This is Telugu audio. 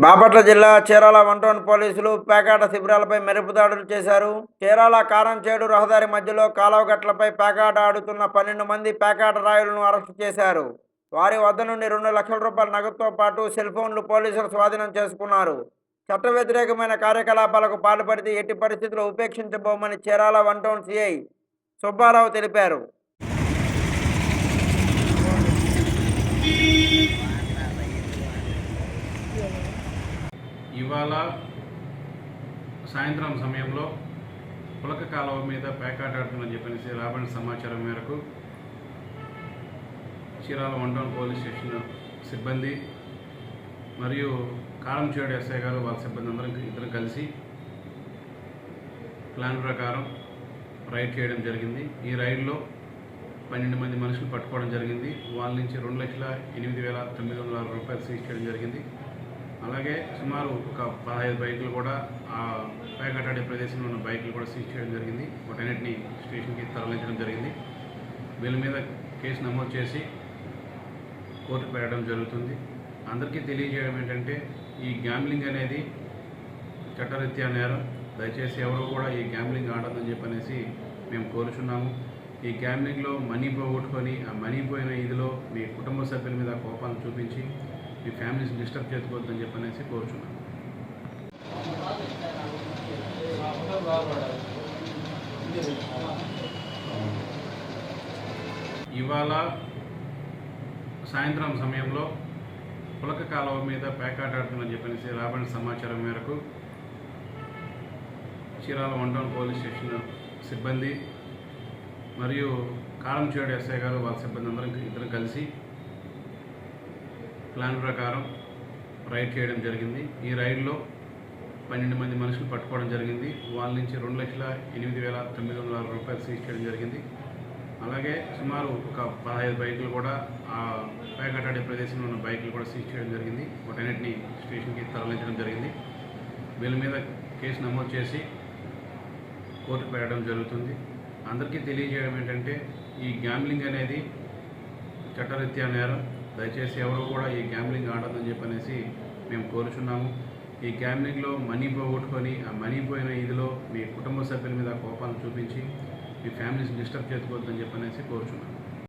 బాపట్ల జిల్లా చీరాల 1 టౌన్ పోలీసులు పేకాట శిబిరాలపై మెరుపు దాడులు చేశారు. చీరాల కారంచేడు రహదారి మధ్యలో కాలువ గట్లపై పేకాట ఆడుతున్న 12 మంది పేకాట రాయులను అరెస్టు చేశారు. వారి వద్ద నుండి 2 లక్షల రూపాయల నగదుతో పాటు సెల్ ఫోన్లు పోలీసులు స్వాధీనం చేసుకున్నారు. చట్ట వ్యతిరేకమైన కార్యకలాపాలకు పాల్పడితే ఎట్టి పరిస్థితుల్లో ఉపేక్షించబోమని చీరాల 1 టౌన్ సిఐ సుబ్బారావు తెలిపారు. ఇవాళ సాయంత్రం సమయంలో పులక కాలువ మీద పేకాట ఆడుతుందని చెప్పనేసి రాబడిన సమాచారం మేరకు చీరాల 1 టౌన్ పోలీస్ స్టేషన్ సిబ్బంది మరియు కారంచేడు ఎస్ఐ గారు వాళ్ళ సిబ్బంది ఇద్దరు కలిసి ప్లాన్ ప్రకారం రైడ్ చేయడం జరిగింది. ఈ రైడ్లో 12 మంది మనుషులు పట్టుకోవడం జరిగింది. వాళ్ళ నుంచి 2,08,906 రూపాయలు సీజ్ చేయడం జరిగింది. అలాగే సుమారు ఒక 15 బైకులు కూడా ఆ పేకాట ఆడే ప్రదేశంలో ఉన్న బైకులు కూడా సీజ్ చేయడం జరిగింది. వాటన్నిటిని స్టేషన్కి తరలించడం జరిగింది. వీళ్ళ మీద కేసు నమోదు చేసి కోర్టుకు పెట్టడం జరుగుతుంది. అందరికీ తెలియజేయడం ఏంటంటే ఈ గ్యాంబ్లింగ్ అనేది చట్టరీత్యా నేరం. దయచేసి ఎవరు కూడా ఈ గ్యాంబ్లింగ్ ఆడదని చెప్పనేసి మేము కోరుచున్నాము. ఈ గ్యాంబ్లింగ్లో మనీ పోగొట్టుకొని ఆ మనీ పోయిన ఇదిలో మీ కుటుంబ సభ్యుల మీద కోపాన్ని చూపించి మీ ఫ్యామిలీస్ డిస్టర్బ్ చేసుకోవద్దని చెప్పనేసి కోరుచున్నాను. ఇవాళ సాయంత్రం సమయంలో పులక కాలువ మీద పేకాట ఆడుతుందని చెప్పనేసి రాబడిన సమాచారం మేరకు చీరాల 1 టౌన్ పోలీస్ స్టేషన్ సిబ్బంది మరియు కారంచేడు ఎస్ఐ గారు వాళ్ళ సిబ్బంది ఇద్దరు కలిసి ప్లాన్ ప్రకారం రైడ్ చేయడం జరిగింది. ఈ రైడ్లో 12 మంది మనుషులు పట్టుకోవడం జరిగింది. వాళ్ళ నుంచి 2,08,906 రూపాయలు సీజ్ చేయడం జరిగింది. అలాగే సుమారు ఒక 15 బైకులు కూడా ఆ పేకాట ఆడే ప్రదేశంలో ఉన్న బైకులు కూడా సీజ్ చేయడం జరిగింది. వాటన్నిటిని స్టేషన్కి తరలించడం జరిగింది. వీళ్ళ మీద కేసు నమోదు చేసి కోర్టుకు పెట్టడం జరుగుతుంది. అందరికీ తెలియజేయడం ఏంటంటే ఈ గ్యాంబ్లింగ్ అనేది చట్టరీత్యా నేరం. దయచేసి ఎవరు కూడా ఈ గ్యాంబ్లింగ్ ఆడదని చెప్పనేసి మేము కోరుచున్నాము. ఈ గ్యాంబ్లింగ్లో మనీ పోగొట్టుకొని ఆ మనీ పోయిన ఇదిలో మీ కుటుంబ సభ్యుల మీద కోపాన్ని చూపించి మీ ఫ్యామిలీస్ డిస్టర్బ్ చేసుకోవద్దని చెప్పనేసి కోరుచున్నాము.